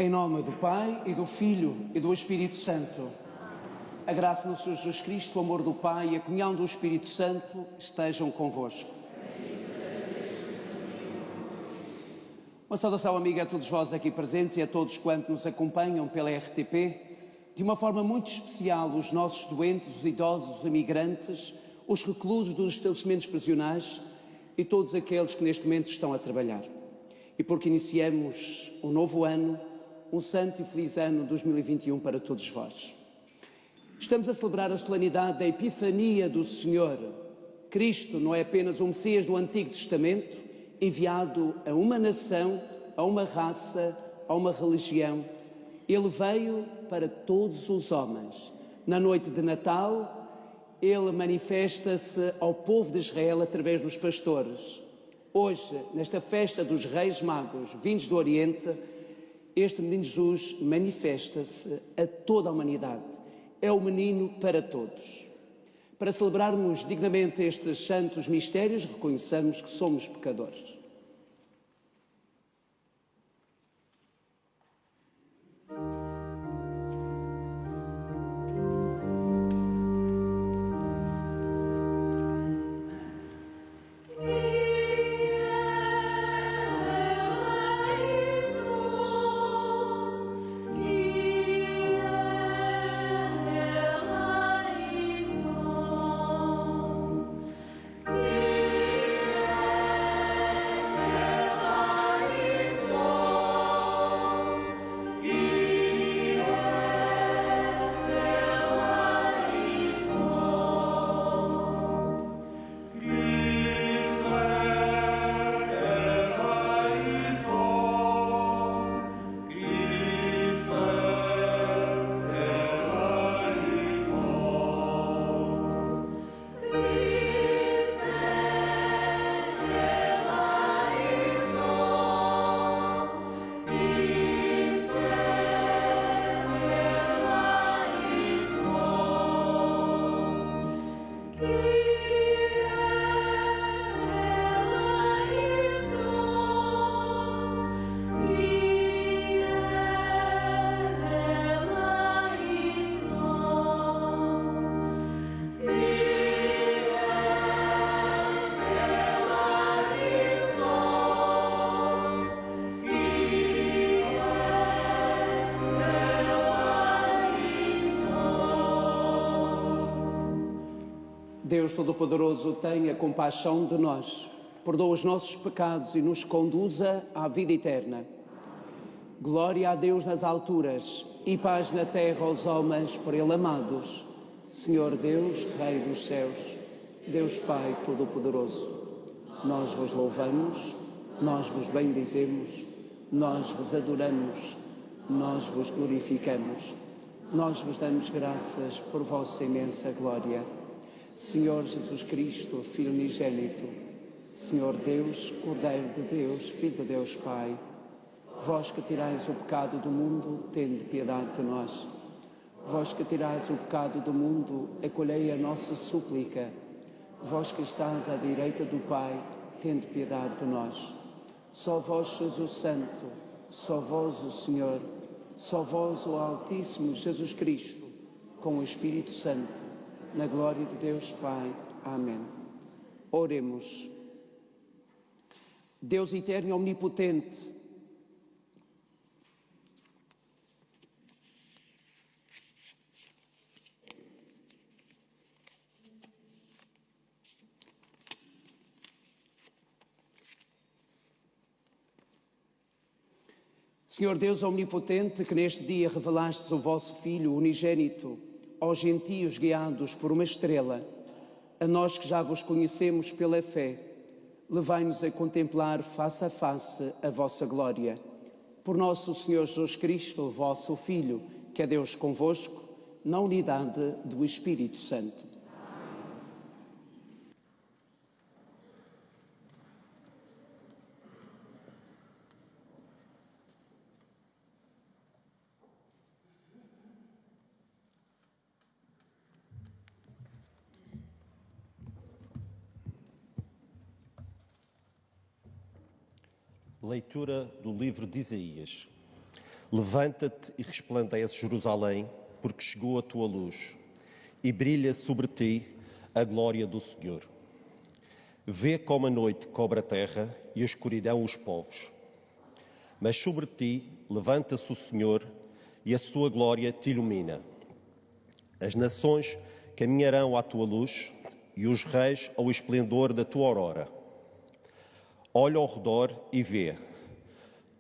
Em nome do Pai, e do Filho, e do Espírito Santo. A graça do Senhor Jesus Cristo, o amor do Pai e a comunhão do Espírito Santo estejam convosco. Uma saudação amiga a todos vós aqui presentes e a todos quantos nos acompanham pela RTP. De uma forma muito especial, os nossos doentes, os idosos, os imigrantes, os reclusos dos estabelecimentos prisionais e todos aqueles que neste momento estão a trabalhar. E porque iniciamos um novo ano, um santo e feliz ano 2021 para todos vós. Estamos a celebrar a solenidade da Epifania do Senhor. Cristo não é apenas um Messias do Antigo Testamento, enviado a uma nação, a uma raça, a uma religião. Ele veio para todos os homens. Na noite de Natal, ele manifesta-se ao povo de Israel através dos pastores. Hoje, nesta festa dos Reis Magos vindos do Oriente, este menino Jesus manifesta-se a toda a humanidade. É o menino para todos. Para celebrarmos dignamente estes santos mistérios, reconheçamos que somos pecadores. Deus Todo-Poderoso tenha compaixão de nós, perdoa os nossos pecados e nos conduza à vida eterna. Glória a Deus nas alturas e paz na terra aos homens por Ele amados. Senhor Deus, Rei dos céus, Deus Pai Todo-Poderoso, nós vos louvamos, nós vos bendizemos, nós vos adoramos, nós vos glorificamos, nós vos damos graças por vossa imensa glória. Senhor Jesus Cristo, Filho unigênito, Senhor Deus, Cordeiro de Deus, Filho de Deus Pai, vós que tirais o pecado do mundo, tende piedade de nós. Vós que tirais o pecado do mundo, acolhei a nossa súplica. Vós que estás à direita do Pai, tende piedade de nós. Só vós sois o Santo, só vós o Senhor, só vós o Altíssimo Jesus Cristo, com o Espírito Santo, na glória de Deus Pai. Amém. Oremos. Deus eterno e omnipotente, Senhor Deus omnipotente, que neste dia revelastes o vosso Filho unigênito aos gentios guiados por uma estrela, a nós que já vos conhecemos pela fé, levai-nos a contemplar face a face a vossa glória. Por nosso Senhor Jesus Cristo, vosso Filho, que é Deus convosco, na unidade do Espírito Santo. Leitura do livro de Isaías. Levanta-te e resplandece, Jerusalém, porque chegou a tua luz, e brilha sobre ti a glória do Senhor. Vê como a noite cobre a terra e a escuridão os povos. Mas sobre ti levanta-se o Senhor, e a sua glória te ilumina. As nações caminharão à tua luz, e os reis ao esplendor da tua aurora. Olha ao redor e vê.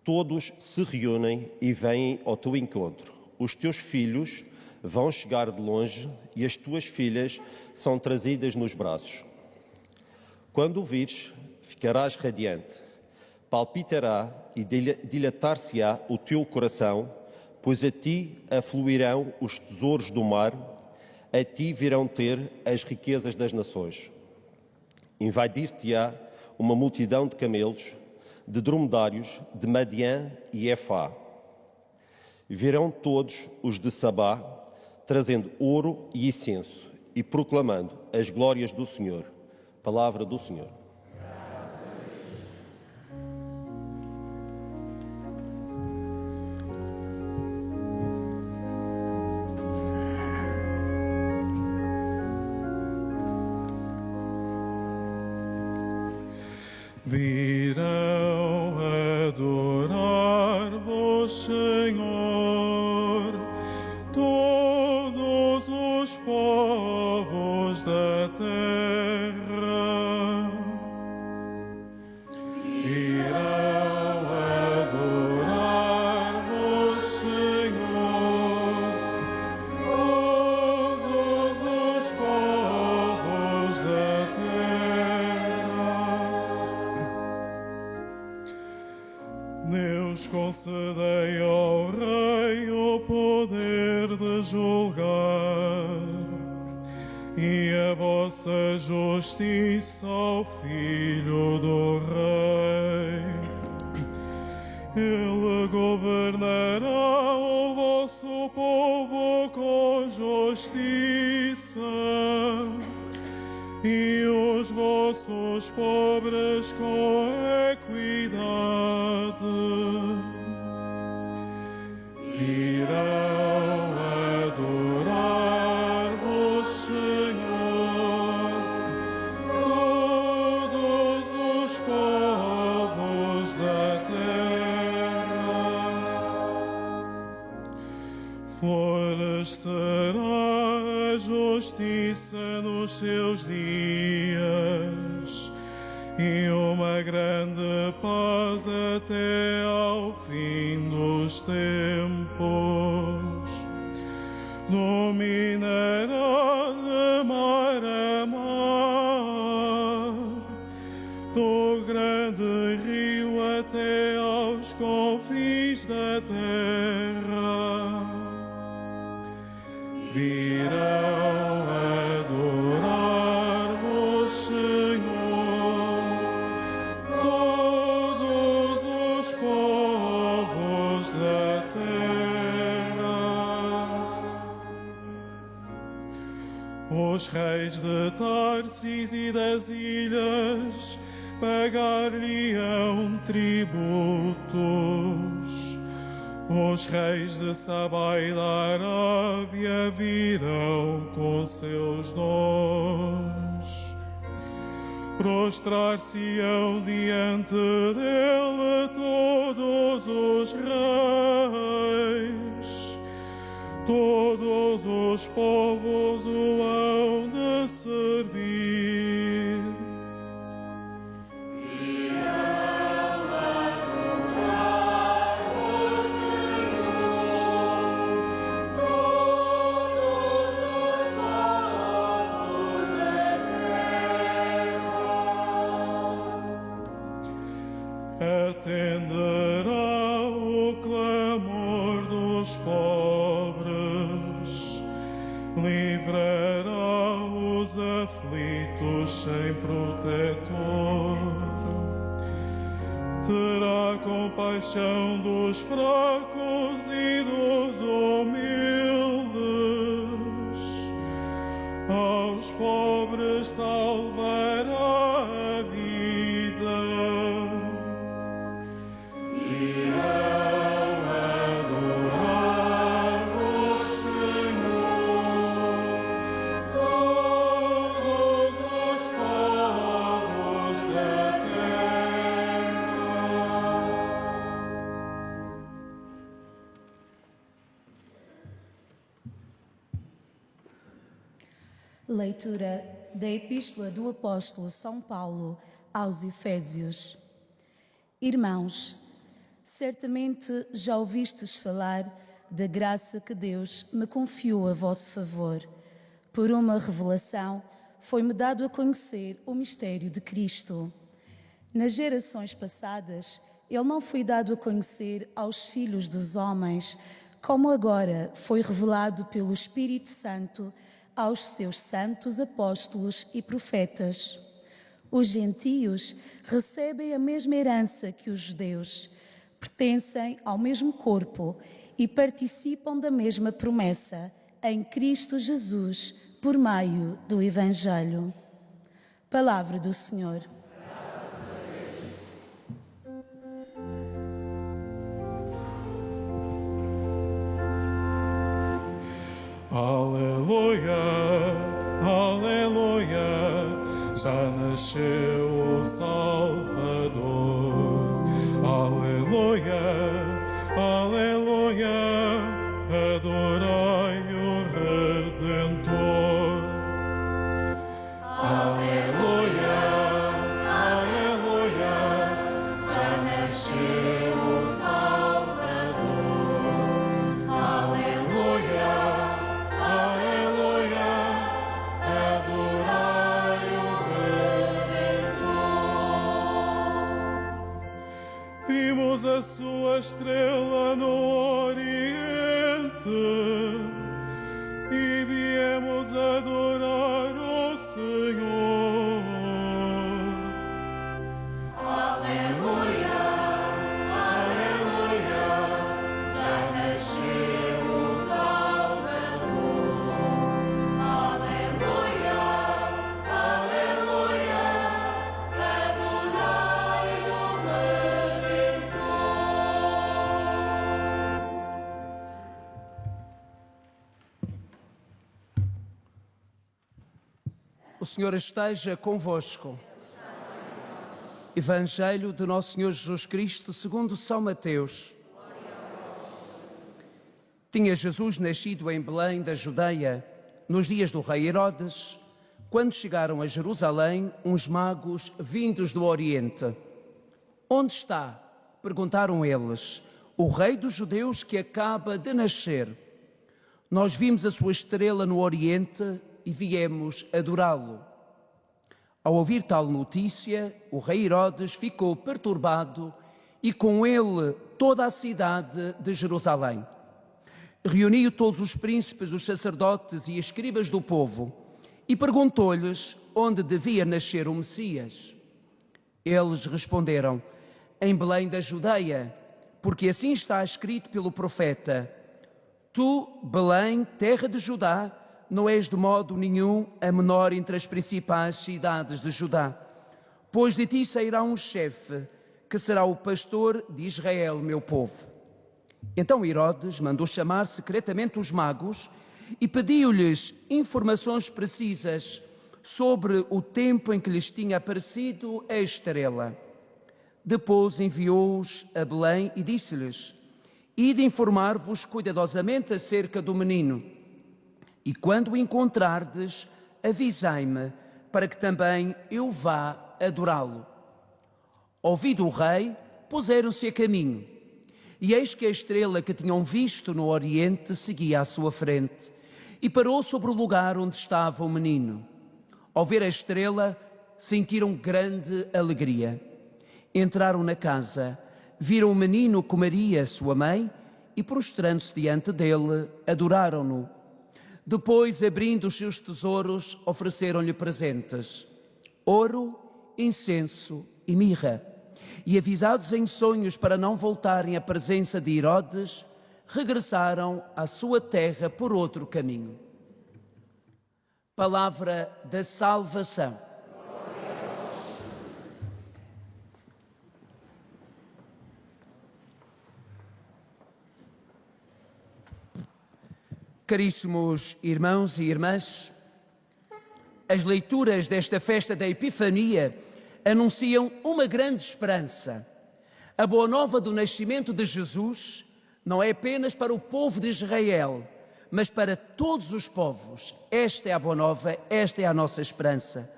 Todos se reúnem e vêm ao teu encontro. Os teus filhos vão chegar de longe e as tuas filhas são trazidas nos braços. Quando o vires, ficarás radiante. Palpitará e dilatar-se-á o teu coração, pois a ti afluirão os tesouros do mar, a ti virão ter as riquezas das nações. Invadir-te-á uma multidão de camelos, de dromedários, de Madiã e Efá. Virão todos os de Sabá, trazendo ouro e incenso, e proclamando as glórias do Senhor. Palavra do Senhor. Virão adorar-vos, Senhor, todos os povos da terra. Virão adorar-vos, Senhor, todos os povos da terra. Deus concedei ao Rei o poder de julgar e a vossa justiça ao Filho do Rei. Ele governará o vosso povo com justiça e os vossos pobres com equidade. Virão adorar-vos, Senhor, todos os povos da terra. Florescerá a justiça nos seus dias e uma grande paz até ao fim dos tempos. Dominará de mar a mar, do grande rio até aos confins da terra. Virão adorar-vos, Senhor, todos os povos da terra. Os reis de Tarsis e das ilhas pagar-lhe-ão tributos. Os reis de Sabá e da Arábia virão com seus dons. Prostrar-se-ão diante dele todos os reis. Todos os povos o hão de servir. Atenderá o clamor dos pobres, livrará os aflitos sem protetor, terá compaixão dos fracos e dos humildes, aos pobres salvará a vida. Virão adorar Leitura da Epístola do Apóstolo São Paulo aos Efésios. Irmãos, certamente já ouvistes falar da graça que Deus me confiou a vosso favor. Por uma revelação, foi-me dado a conhecer o mistério de Cristo. Nas gerações passadas, ele não foi dado a conhecer aos filhos dos homens, como agora foi revelado pelo Espírito Santo aos seus santos apóstolos e profetas. Os gentios recebem a mesma herança que os judeus, pertencem ao mesmo corpo e participam da mesma promessa em Cristo Jesus, por meio do Evangelho. Palavra do Senhor. Aleluia, aleluia, já nasceu o Salvador. Aleluia, aleluia, adorai o Redentor. Aleluia, aleluia, já nasceu o Salvador. Aleluia, aleluia, adorai o Redentor. Vimos a sua estrela no Oriente e viemos adorar o Senhor. Aleluia, aleluia, já nasceu o Salvador. Aleluia, aleluia, adorai o Redentor. O Senhor esteja convosco. Evangelho de Nosso Senhor Jesus Cristo, segundo São Mateus. Tinha Jesus nascido em Belém da Judeia, nos dias do rei Herodes, quando chegaram a Jerusalém uns magos vindos do Oriente. Onde está? Perguntaram eles, o rei dos judeus que acaba de nascer. Nós vimos a sua estrela no Oriente e viemos adorá-lo. Ao ouvir tal notícia, o rei Herodes ficou perturbado e com ele toda a cidade de Jerusalém. Reuniu todos os príncipes, os sacerdotes e escribas do povo e perguntou-lhes onde devia nascer o Messias. Eles responderam, em Belém da Judeia, porque assim está escrito pelo profeta: Tu, Belém, terra de Judá, não és de modo nenhum a menor entre as principais cidades de Judá, pois de ti sairá um chefe, que será o pastor de Israel, meu povo. Então Herodes mandou chamar secretamente os magos e pediu-lhes informações precisas sobre o tempo em que lhes tinha aparecido a estrela. Depois enviou-os a Belém e disse-lhes: Ide informar-vos cuidadosamente acerca do menino, e quando o encontrardes, avisai-me, para que também eu vá adorá-lo. Ouvido o rei, puseram-se a caminho, e eis que a estrela que tinham visto no Oriente seguia à sua frente, e parou sobre o lugar onde estava o menino. Ao ver a estrela, sentiram grande alegria. Entraram na casa, viram o menino com Maria, sua mãe, e prostrando-se diante dele, adoraram-no. Depois, abrindo os seus tesouros, ofereceram-lhe presentes: ouro, incenso e mirra. E avisados em sonhos para não voltarem à presença de Herodes, regressaram à sua terra por outro caminho. Palavra da salvação. Caríssimos irmãos e irmãs, as leituras desta festa da Epifania anunciam uma grande esperança. A boa nova do nascimento de Jesus não é apenas para o povo de Israel, mas para todos os povos. Esta é a boa nova, esta é a nossa esperança.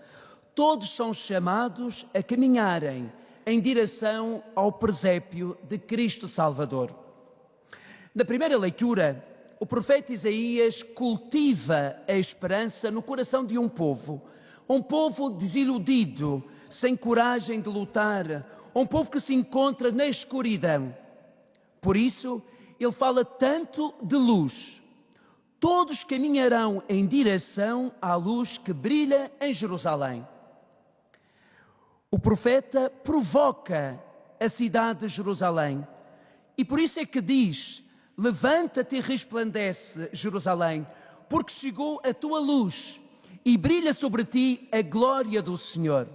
Todos são chamados a caminharem em direção ao presépio de Cristo Salvador. Na primeira leitura, o profeta Isaías cultiva a esperança no coração de um povo desiludido, sem coragem de lutar, um povo que se encontra na escuridão. Por isso, ele fala tanto de luz. Todos caminharão em direção à luz que brilha em Jerusalém. O profeta provoca a cidade de Jerusalém e por isso é que diz: levanta-te e resplandece, Jerusalém, porque chegou a tua luz e brilha sobre ti a glória do Senhor.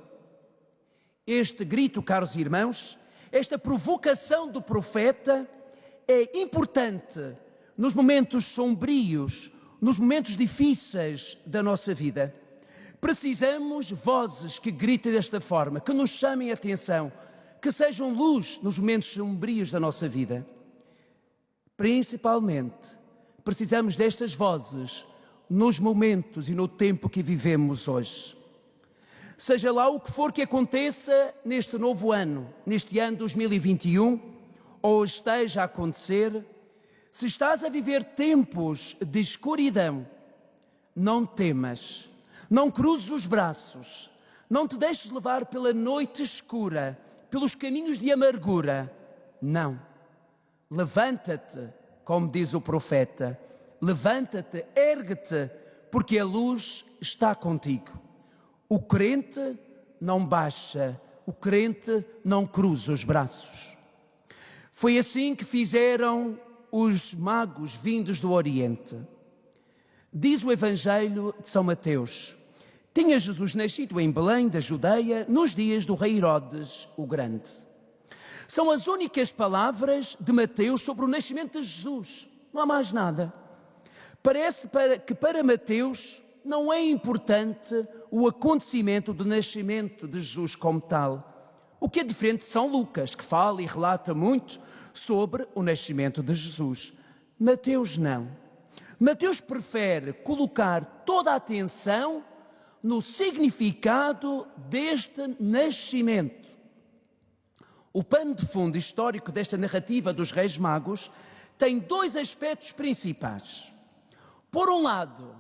Este grito, caros irmãos, esta provocação do profeta é importante nos momentos sombrios, nos momentos difíceis da nossa vida. Precisamos vozes que gritem desta forma, que nos chamem a atenção, que sejam luz nos momentos sombrios da nossa vida. Principalmente, precisamos destas vozes nos momentos e no tempo que vivemos hoje. Seja lá o que for que aconteça neste novo ano, neste ano 2021, ou esteja a acontecer, se estás a viver tempos de escuridão, não temas, não cruzes os braços, não te deixes levar pela noite escura, pelos caminhos de amargura. Não. Levanta-te, como diz o profeta, levanta-te, ergue-te, porque a luz está contigo. O crente não baixa, o crente não cruza os braços. Foi assim que fizeram os magos vindos do Oriente. Diz o Evangelho de São Mateus: tinha Jesus nascido em Belém da Judeia nos dias do rei Herodes o Grande. São as únicas palavras de Mateus sobre o nascimento de Jesus. Não há mais nada. Parece que para Mateus não é importante o acontecimento do nascimento de Jesus como tal. O que é diferente de São Lucas, que fala e relata muito sobre o nascimento de Jesus. Mateus não. Mateus prefere colocar toda a atenção no significado deste nascimento. O pano de fundo histórico desta narrativa dos Reis Magos tem dois aspectos principais. Por um lado,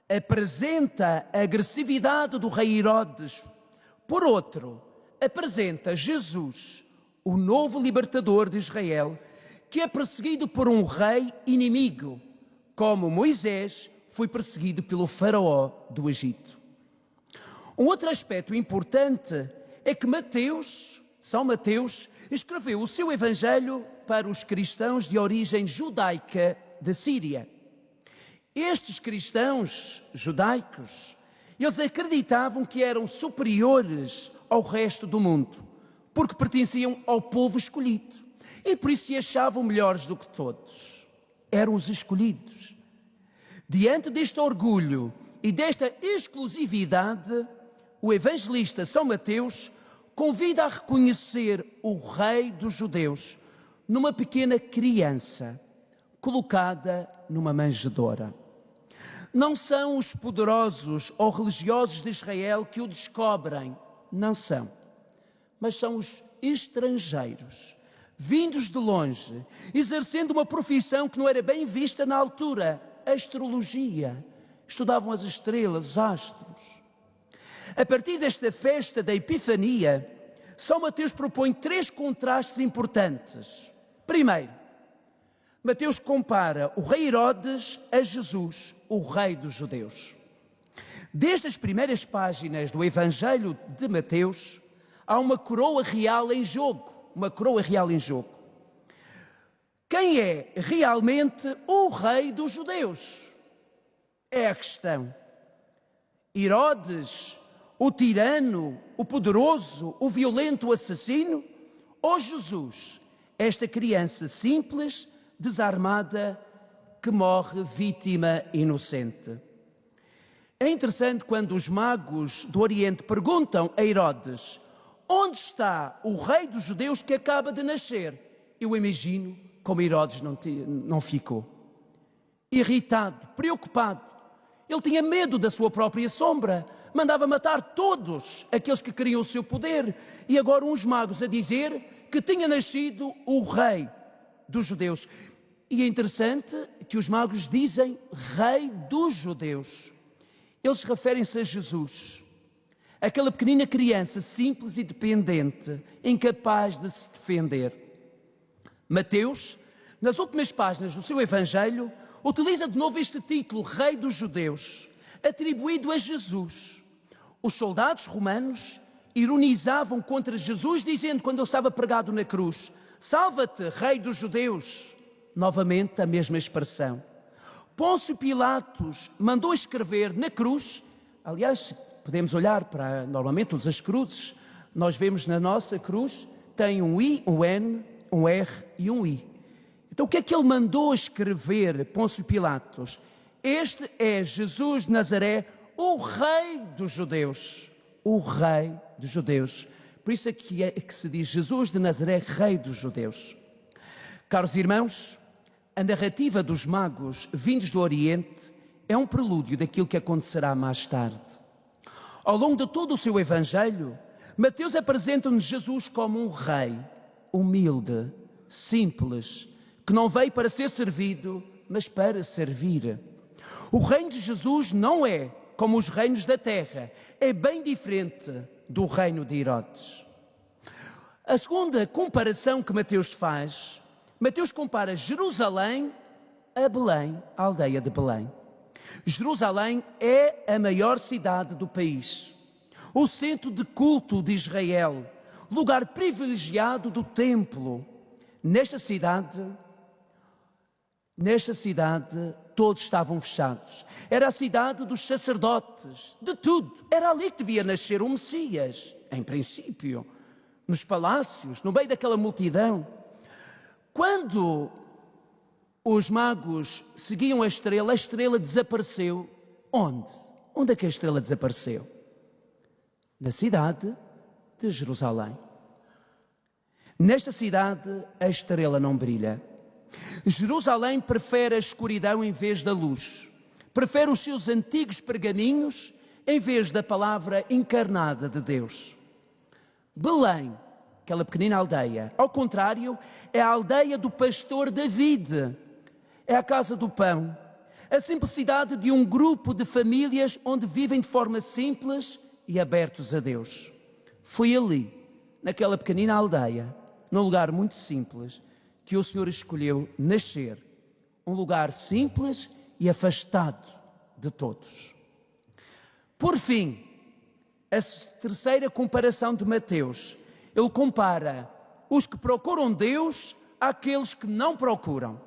apresenta a agressividade do rei Herodes. Por outro, apresenta Jesus, o novo libertador de Israel, que é perseguido por um rei inimigo, como Moisés foi perseguido pelo faraó do Egito. Um outro aspecto importante é que São Mateus, escreveu o seu evangelho para os cristãos de origem judaica da Síria. Estes cristãos judaicos, eles acreditavam que eram superiores ao resto do mundo, porque pertenciam ao povo escolhido e por isso se achavam melhores do que todos. Eram os escolhidos. Diante deste orgulho e desta exclusividade, o evangelista São Mateus convida a reconhecer o rei dos judeus numa pequena criança colocada numa manjedoura. Não são os poderosos ou religiosos de Israel que o descobrem, não são, mas são os estrangeiros, vindos de longe, exercendo uma profissão que não era bem vista na altura, a astrologia. Estudavam as estrelas, os astros. A partir desta festa da Epifania, São Mateus propõe três contrastes importantes. Primeiro, Mateus compara o rei Herodes a Jesus, o rei dos judeus. Desde as primeiras páginas do Evangelho de Mateus, há uma coroa real em jogo, Quem é realmente o rei dos judeus? É a questão. Herodes, o tirano, o poderoso, o violento, o assassino? Ou Jesus, esta criança simples, desarmada, que morre vítima inocente? É interessante quando os magos do Oriente perguntam a Herodes: onde está o rei dos judeus que acaba de nascer? Eu imagino como Herodes não ficou. irritado, preocupado. Ele tinha medo da sua própria sombra, mandava matar todos aqueles que queriam o seu poder. E agora uns magos a dizer que tinha nascido o rei dos judeus. E é interessante que os magos dizem rei dos judeus. Eles referem-se a Jesus, aquela pequenina criança simples e dependente, incapaz de se defender. Mateus, nas últimas páginas do seu Evangelho, utiliza de novo este título, Rei dos Judeus, atribuído a Jesus. Os soldados romanos ironizavam contra Jesus, dizendo, quando ele estava pregado na cruz, salva-te, Rei dos Judeus. Novamente a mesma expressão. Pôncio Pilatos mandou escrever na cruz, aliás, podemos olhar para, normalmente, as cruzes, nós vemos na nossa cruz, tem um I, um N, um R e um I. Então o que é que ele mandou escrever, Pôncio Pilatos? Este é Jesus de Nazaré, o Rei dos Judeus. O Rei dos Judeus. Por isso é que se diz Jesus de Nazaré, Rei dos Judeus. Caros irmãos, a narrativa dos magos vindos do Oriente é um prelúdio daquilo que acontecerá mais tarde. Ao longo de todo o seu Evangelho, Mateus apresenta-nos Jesus como um rei, humilde, simples, que não veio para ser servido, mas para servir. O reino de Jesus não é como os reinos da terra, é bem diferente do reino de Herodes. A segunda comparação que Mateus faz, Mateus compara Jerusalém a Belém, a aldeia de Belém. Jerusalém é a maior cidade do país, o centro de culto de Israel, lugar privilegiado do templo. Nesta cidade, todos estavam fechados. Era a cidade dos sacerdotes, de tudo. Era ali que devia nascer o Messias, em princípio, nos palácios, no meio daquela multidão. Quando os magos seguiam a estrela desapareceu. Onde? Onde é que a estrela desapareceu? Na cidade de Jerusalém. Nesta cidade a estrela não brilha. Jerusalém prefere a escuridão em vez da luz. Prefere os seus antigos pergaminhos em vez da palavra encarnada de Deus. Belém, aquela pequenina aldeia, ao contrário, é a aldeia do pastor David. É a casa do pão, a simplicidade de um grupo de famílias onde vivem de forma simples e abertos a Deus. Foi ali, naquela pequenina aldeia, num lugar muito simples, que o Senhor escolheu nascer. Um lugar simples e afastado de todos. Por fim, a terceira comparação de Mateus. Ele compara os que procuram Deus àqueles que não procuram.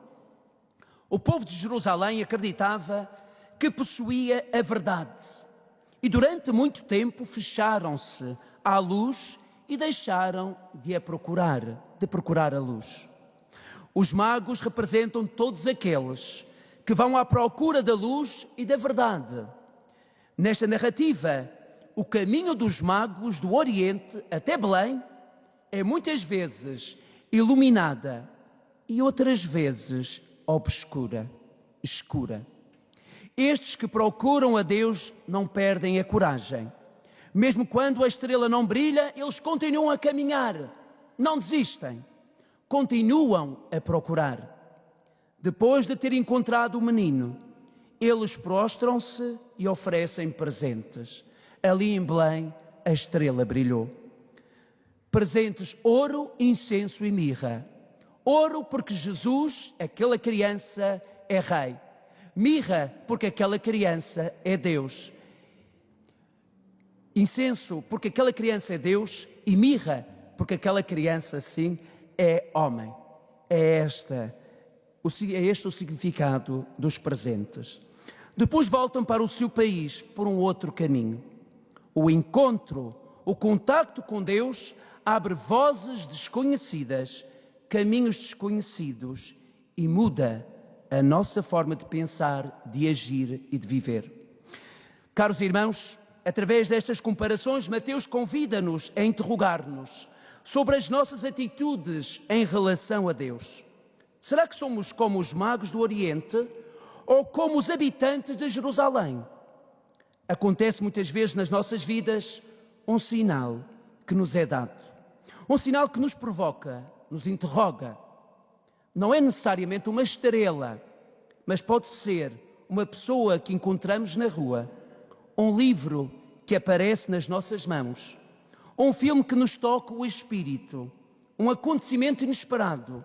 O povo de Jerusalém acreditava que possuía a verdade e durante muito tempo fecharam-se à luz e deixaram de procurar a luz. Os magos representam todos aqueles que vão à procura da luz e da verdade. Nesta narrativa, o caminho dos magos do Oriente até Belém é muitas vezes iluminada e outras vezes obscura, escura. Estes que procuram a Deus não perdem a coragem. Mesmo quando a estrela não brilha, eles continuam a caminhar, não desistem, continuam a procurar. Depois de ter encontrado o menino, eles prostram-se e oferecem presentes. Ali em Belém, a estrela brilhou. Presentes ouro, incenso e mirra. Ouro porque Jesus, aquela criança, é rei. Mirra porque aquela criança é Deus. Incenso porque aquela criança é Deus e mirra porque aquela criança, sim, é homem. É este o significado dos presentes. Depois voltam para o seu país por um outro caminho. O encontro, o contacto com Deus abre vozes desconhecidas, caminhos desconhecidos e muda a nossa forma de pensar, de agir e de viver. Caros irmãos, através destas comparações, Mateus convida-nos a interrogar-nos sobre as nossas atitudes em relação a Deus. Será que somos como os magos do Oriente ou como os habitantes de Jerusalém. Acontece muitas vezes nas nossas vidas um sinal que nos é dado, um sinal que nos provoca, nos interroga. Não é necessariamente uma estrela, mas pode ser uma pessoa que encontramos na rua, um livro que aparece nas nossas mãos, um filme que nos toca o espírito, um acontecimento inesperado,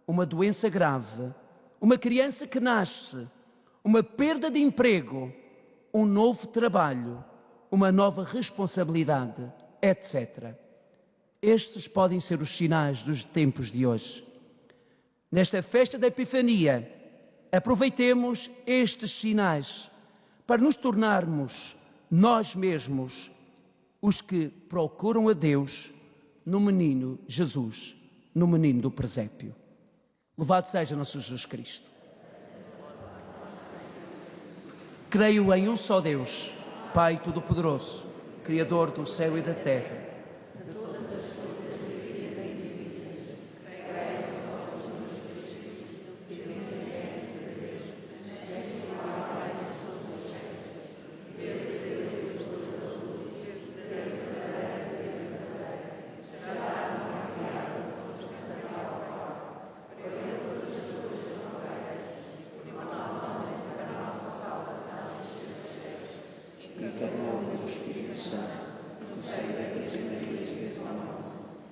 uma doença grave, uma criança que nasce, uma perda de emprego, um novo trabalho, uma nova responsabilidade, etc. Estes podem ser os sinais dos tempos de hoje. Nesta festa da Epifania, aproveitemos estes sinais para nos tornarmos nós mesmos os que procuram a Deus no menino Jesus, no menino do presépio. Louvado seja nosso Jesus Cristo. Creio em um só Deus, Pai Todo-Poderoso, Criador do céu e da terra. Encarnou o Espírito Santo, no seio da Virgem Maria se fez homem,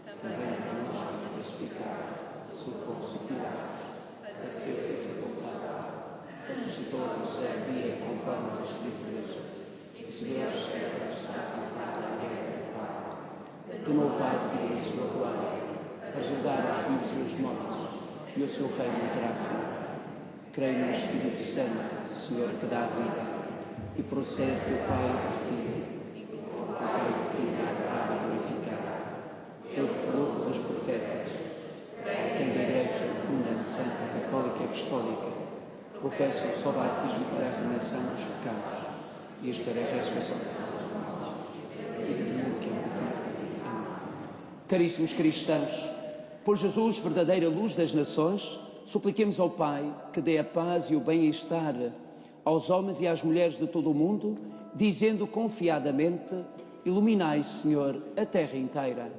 também para nós foi crucificado, socorro-se Pilatos, padeceu foi sepultado, ressuscitou ao terceiro dia, conforme as Escrituras, recebeu os céus, está sentado à direita do Pai, de novo há de vir a sua glória, para julgar os vivos e os mortos, e o seu reino não terá fim. Creio no Espírito Santo, Senhor que dá a vida, e procede do Pai e do Filho, o Pai e o Filho para glorificar. Ele que falou pelos profetas, quem da Igreja una, santa, católica e apostólica, professa o só batismo para a remissão dos pecados e espera a ressurreição da vida do mundo que é do Filho. Amém. Caríssimos cristãos, por Jesus, verdadeira luz das nações, supliquemos ao Pai que dê a paz e o bem-estar aos homens e às mulheres de todo o mundo, dizendo confiadamente: iluminai, Senhor, a terra inteira.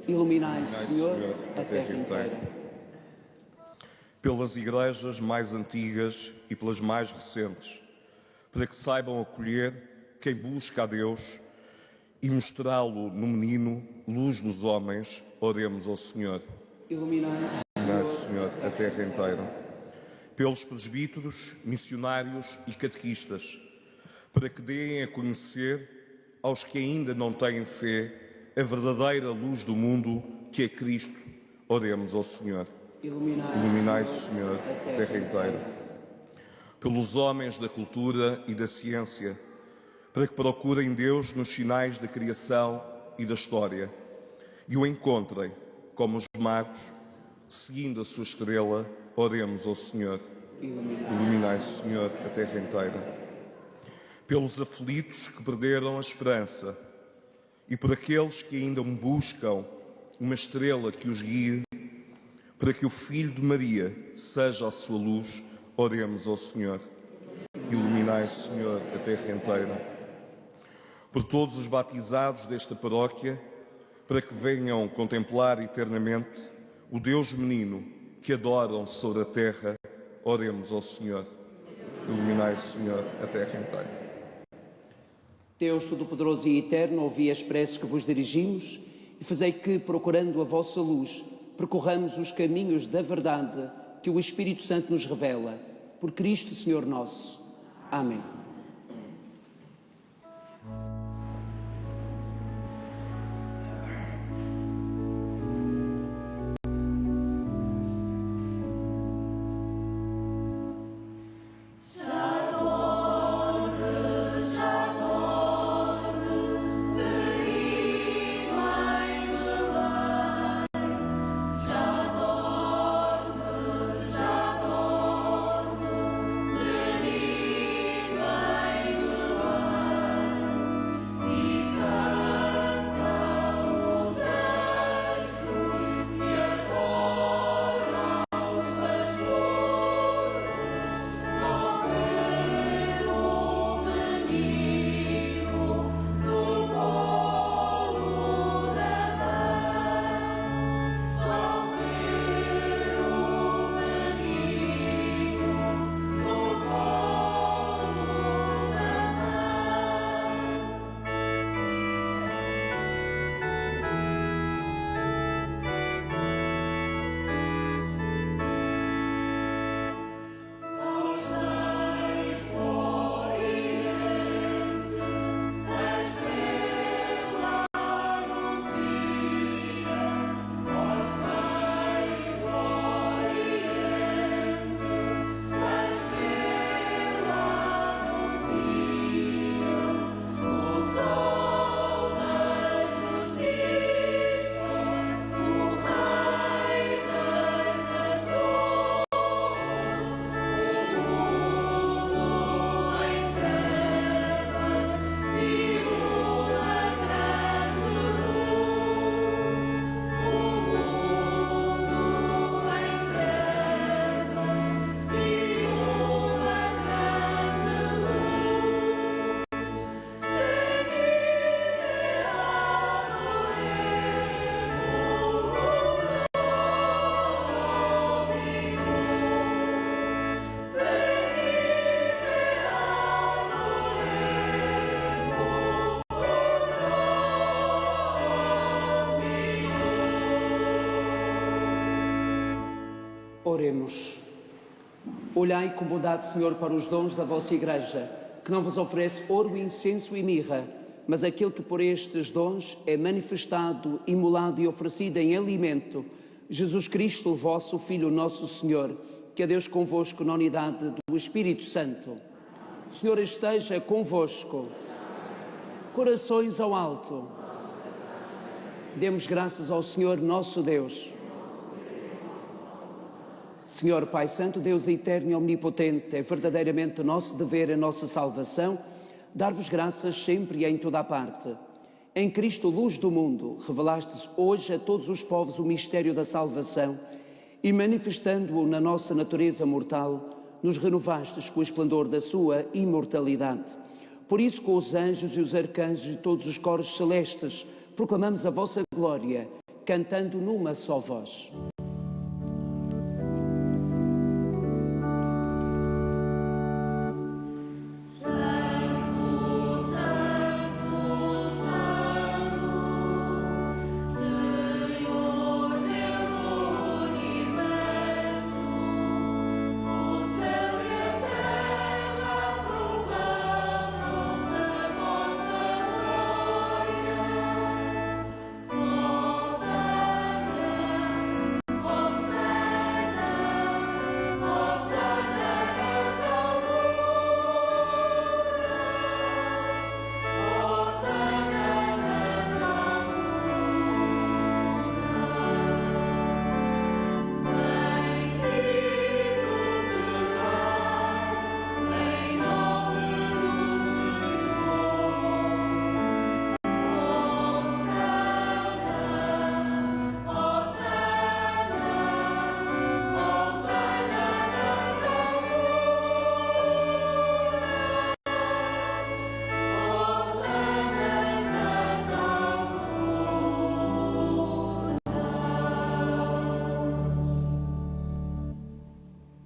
Iluminai, Senhor, a terra inteira. Pelas igrejas mais antigas e pelas mais recentes, para que saibam acolher quem busca a Deus e mostrá-lo no menino, luz dos homens, oremos ao Senhor. Iluminai, Senhor, a terra inteira. Pelos presbíteros, missionários e catequistas, para que deem a conhecer aos que ainda não têm fé a verdadeira luz do mundo, que é Cristo, oremos ao Senhor. Iluminai, Senhor, a terra inteira. Pelos homens da cultura e da ciência, para que procurem Deus nos sinais da criação e da história, e o encontrem, como os magos, seguindo a sua estrela, oremos ao Senhor. Iluminai, Senhor, a terra inteira. Pelos aflitos que perderam a esperança e por aqueles que ainda buscam uma estrela que os guie, para que o Filho de Maria seja a sua luz, oremos ao Senhor. Iluminai, Senhor, a terra inteira. Por todos os batizados desta paróquia, para que venham contemplar eternamente o Deus menino que adoram sobre a terra, oremos ao Senhor. Iluminai, Senhor, a terra inteira. Deus Todo-Poderoso e Eterno, ouvi as preces que vos dirigimos e fazei que, procurando a vossa luz, percorramos os caminhos da verdade que o Espírito Santo nos revela. Por Cristo, Senhor nosso. Amém. Oremos. Olhai com bondade, Senhor, para os dons da vossa Igreja, que não vos oferece ouro, incenso e mirra, mas aquele que por estes dons é manifestado, imolado e oferecido em alimento, Jesus Cristo, vosso Filho, nosso Senhor, que é Deus convosco na unidade do Espírito Santo. O Senhor esteja convosco. Corações ao alto. Demos graças ao Senhor nosso Deus. Senhor Pai Santo, Deus eterno e omnipotente, é verdadeiramente nosso dever, a nossa salvação, dar-vos graças sempre e em toda a parte. Em Cristo, luz do mundo, revelastes hoje a todos os povos o mistério da salvação e, manifestando-o na nossa natureza mortal, nos renovastes com o esplendor da sua imortalidade. Por isso, com os anjos e os arcanjos e todos os coros celestes, proclamamos a vossa glória, cantando numa só voz.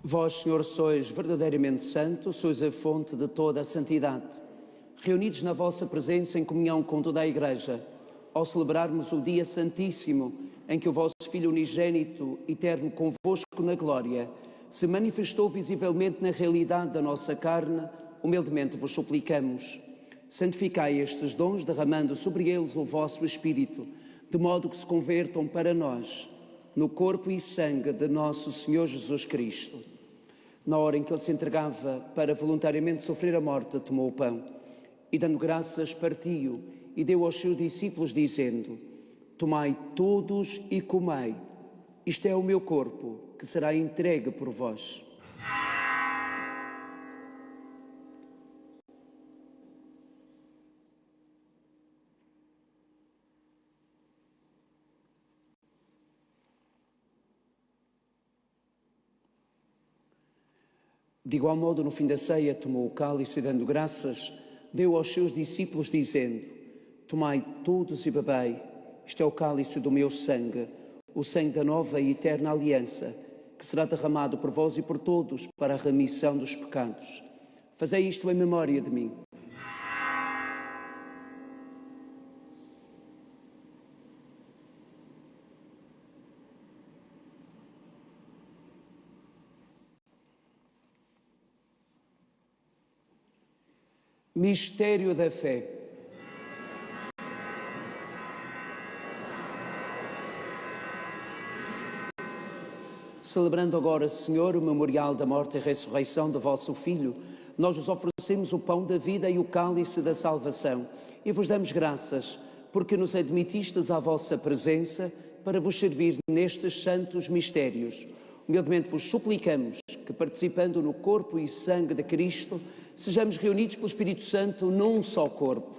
Vós, Senhor, sois verdadeiramente santo, sois a fonte de toda a santidade. Reunidos na vossa presença em comunhão com toda a Igreja, ao celebrarmos o dia santíssimo em que o vosso Filho unigênito, eterno convosco na glória, se manifestou visivelmente na realidade da nossa carne, humildemente vos suplicamos. Santificai estes dons, derramando sobre eles o vosso Espírito, de modo que se convertam para nós no corpo e sangue de nosso Senhor Jesus Cristo. Na hora em que ele se entregava para voluntariamente sofrer a morte, tomou o pão e, dando graças, partiu e deu aos seus discípulos, dizendo: Tomai todos e comei, isto é o meu corpo, que será entregue por vós. De igual modo, no fim da ceia, tomou o cálice e, dando graças, deu aos seus discípulos, dizendo: Tomai todos e bebei, isto é o cálice do meu sangue, o sangue da nova e eterna aliança, que será derramado por vós e por todos para a remissão dos pecados. Fazei isto em memória de mim. Mistério da fé. Celebrando agora, Senhor, o memorial da morte e ressurreição do vosso Filho, nós vos oferecemos o pão da vida e o cálice da salvação e vos damos graças, porque nos admitistes à vossa presença para vos servir nestes santos mistérios. Humildemente vos suplicamos que, participando no corpo e sangue de Cristo, sejamos reunidos pelo Espírito Santo num só corpo.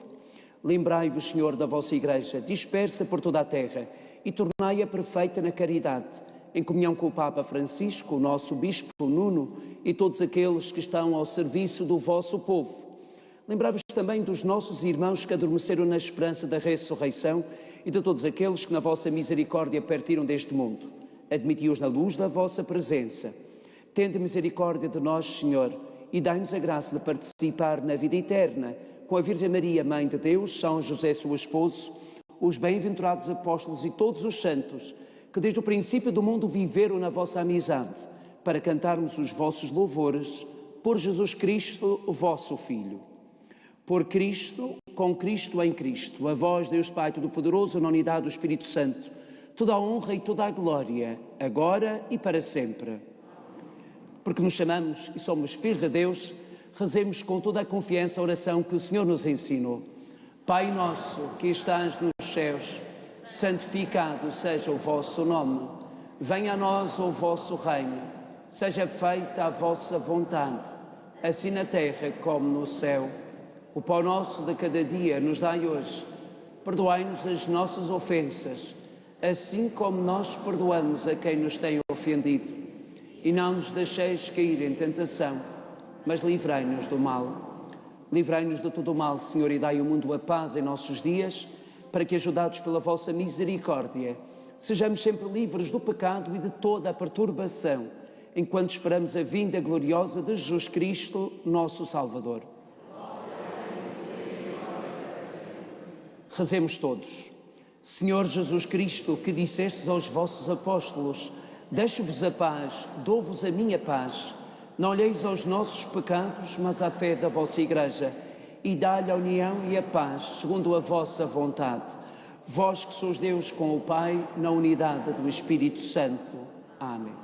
Lembrai-vos, Senhor, da vossa Igreja, dispersa por toda a terra, e tornai-a perfeita na caridade, em comunhão com o Papa Francisco, o nosso Bispo Nuno e todos aqueles que estão ao serviço do vosso povo. Lembrai-vos também dos nossos irmãos que adormeceram na esperança da ressurreição e de todos aqueles que na vossa misericórdia partiram deste mundo. Admiti-os na luz da vossa presença. Tende misericórdia de nós, Senhor, e dai-nos a graça de participar na vida eterna com a Virgem Maria, Mãe de Deus, São José, seu esposo, os bem-aventurados apóstolos e todos os santos que desde o princípio do mundo viveram na vossa amizade. para cantarmos os vossos louvores por Jesus Cristo, o vosso Filho. Por Cristo, com Cristo, em Cristo, a vós, Deus Pai Todo-Poderoso, na unidade do Espírito Santo, toda a honra e toda a glória, agora e para sempre. Porque nos chamamos e somos filhos de Deus, rezemos com toda a confiança a oração que o Senhor nos ensinou. Pai nosso, que estás nos céus, santificado seja o vosso nome. Venha a nós o vosso reino. Seja feita a vossa vontade, assim na terra como no céu. O pão nosso de cada dia nos dai hoje. Perdoai-nos as nossas ofensas, assim como nós perdoamos a quem nos tem ofendido. E não nos deixeis cair em tentação, mas livrai-nos do mal. Livrai-nos de todo o mal, Senhor, e dai ao mundo a paz em nossos dias, para que, ajudados pela vossa misericórdia, sejamos sempre livres do pecado e de toda a perturbação, enquanto esperamos a vinda gloriosa de Jesus Cristo, nosso Salvador. Rezemos todos. Senhor Jesus Cristo, que dissestes aos vossos apóstolos: deixo-vos a paz, dou-vos a minha paz. Não olheis aos nossos pecados, mas à fé da vossa Igreja, e dá-lhe a união e a paz, segundo a vossa vontade. Vós que sois Deus com o Pai, na unidade do Espírito Santo. Amém.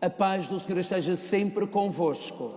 A paz do Senhor esteja sempre convosco.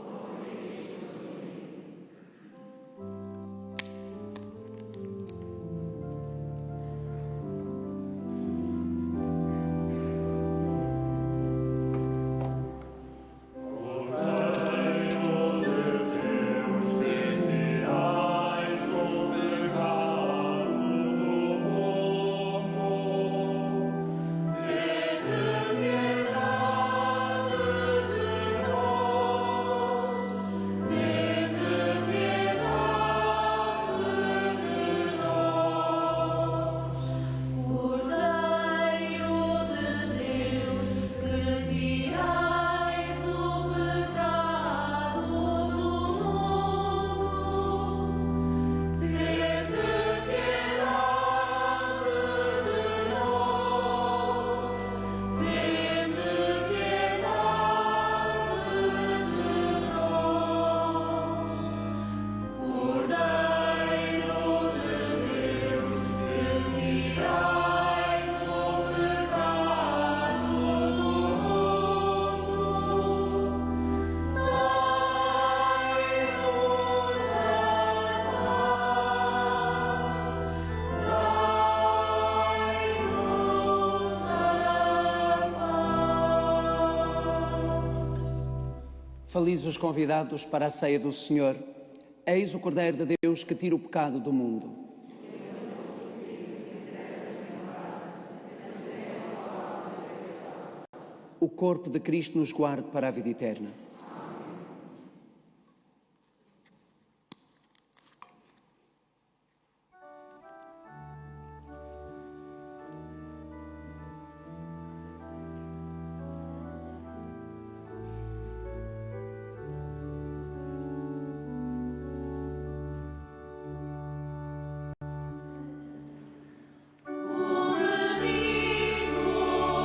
Felizes os convidados para a ceia do Senhor. Eis o Cordeiro de Deus que tira o pecado do mundo. O corpo de Cristo nos guarde para a vida eterna. O menino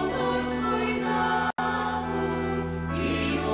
nos foi dado, e o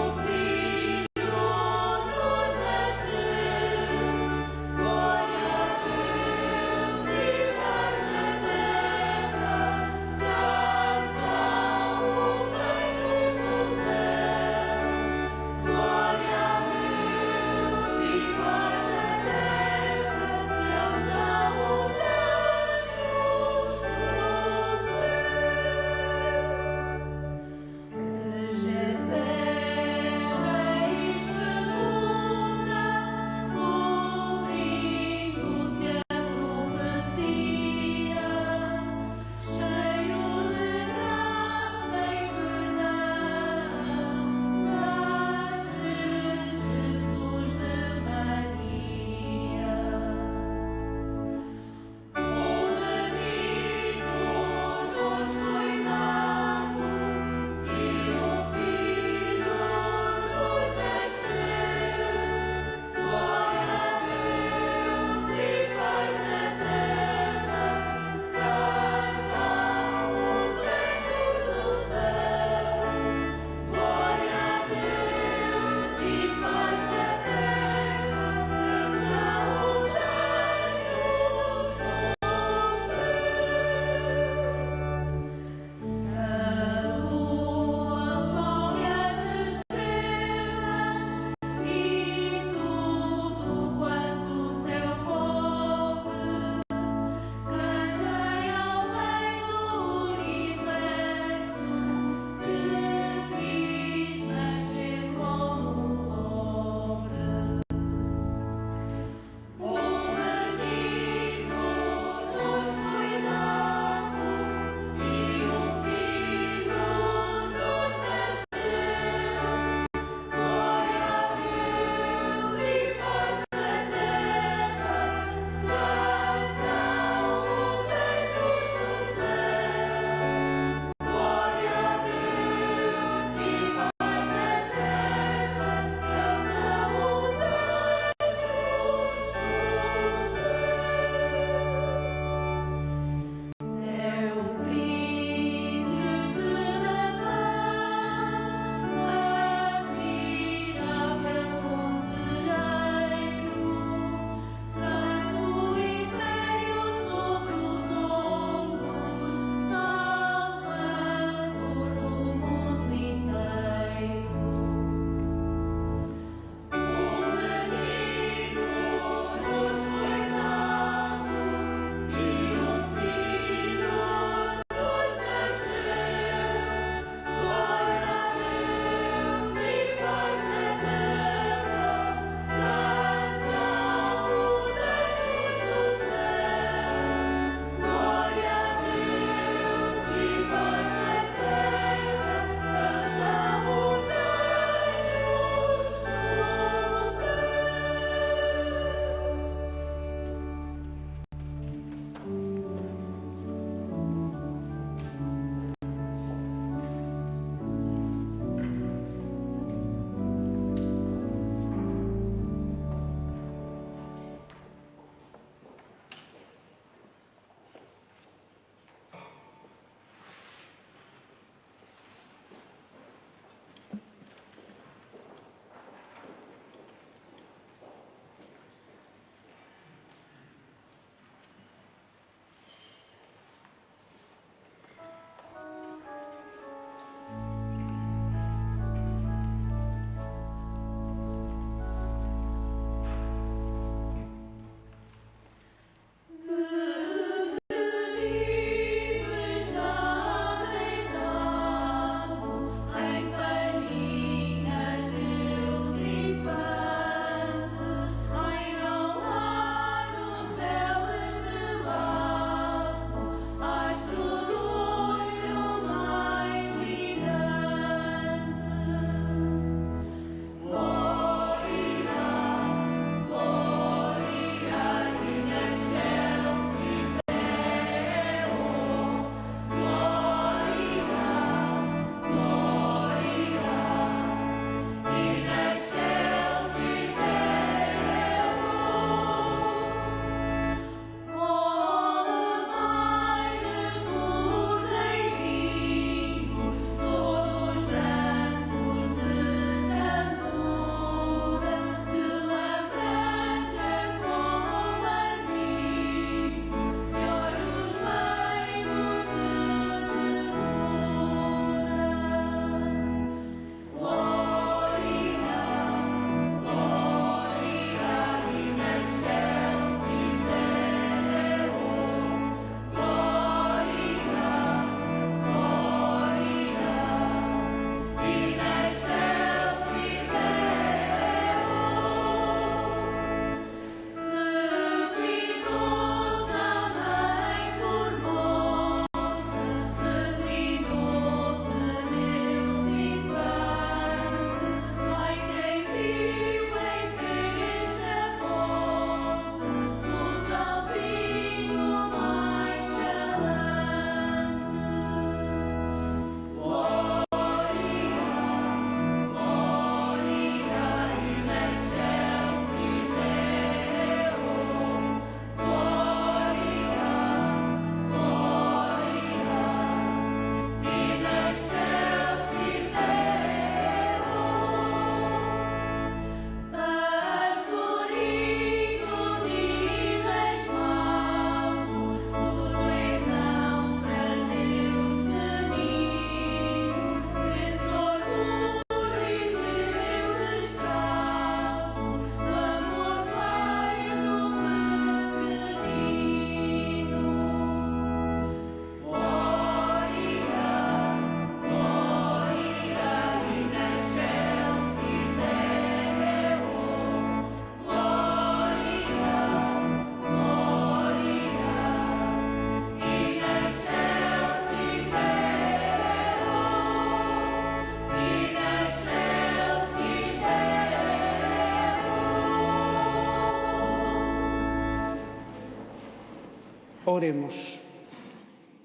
Oremos.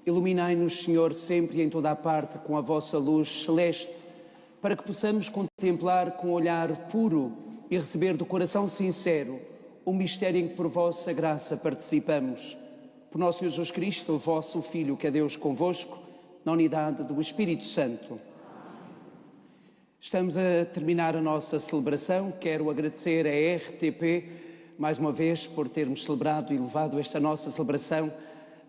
Iluminai-nos, Senhor, sempre e em toda a parte com a vossa luz celeste, para que possamos contemplar com olhar puro e receber do coração sincero o mistério em que por vossa graça participamos. Por nosso Senhor Jesus Cristo, o vosso Filho, que é Deus convosco, na unidade do Espírito Santo. Estamos a terminar a nossa celebração. Quero agradecer à RTP mais uma vez por termos celebrado e levado esta nossa celebração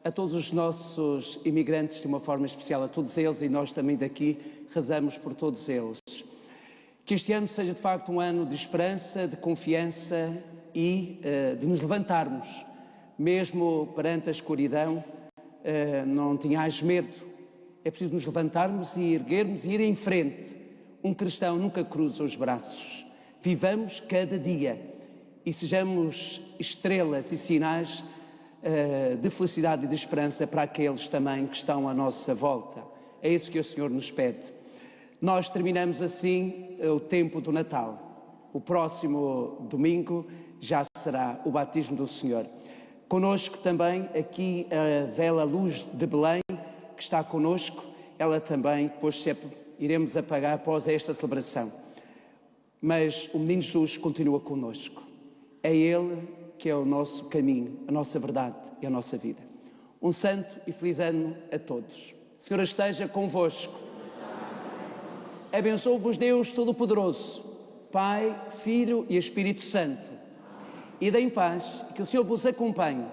a todos os nossos imigrantes, de uma forma especial a todos eles, e nós também daqui rezamos por todos eles. Que este ano seja de facto um ano de esperança, de confiança e de nos levantarmos, mesmo perante a escuridão. Não tenhais medo, é preciso nos levantarmos e erguermos e ir em frente. Um cristão nunca cruza os braços. Vivamos cada dia e sejamos estrelas e sinais de felicidade e de esperança para aqueles também que estão à nossa volta. É isso que o Senhor nos pede. Nós terminamos assim o tempo do Natal. O próximo domingo já será o batismo do Senhor. Conosco também aqui a Vela Luz de Belém, que está conosco. Ela também depois sempre iremos apagar após esta celebração. Mas o Menino Jesus continua conosco. É Ele que é o nosso caminho, a nossa verdade e a nossa vida. Um santo e feliz ano a todos. O Senhor esteja convosco. Abençoe-vos Deus Todo-Poderoso, Pai, Filho e Espírito Santo. E dê em paz, que o Senhor vos acompanhe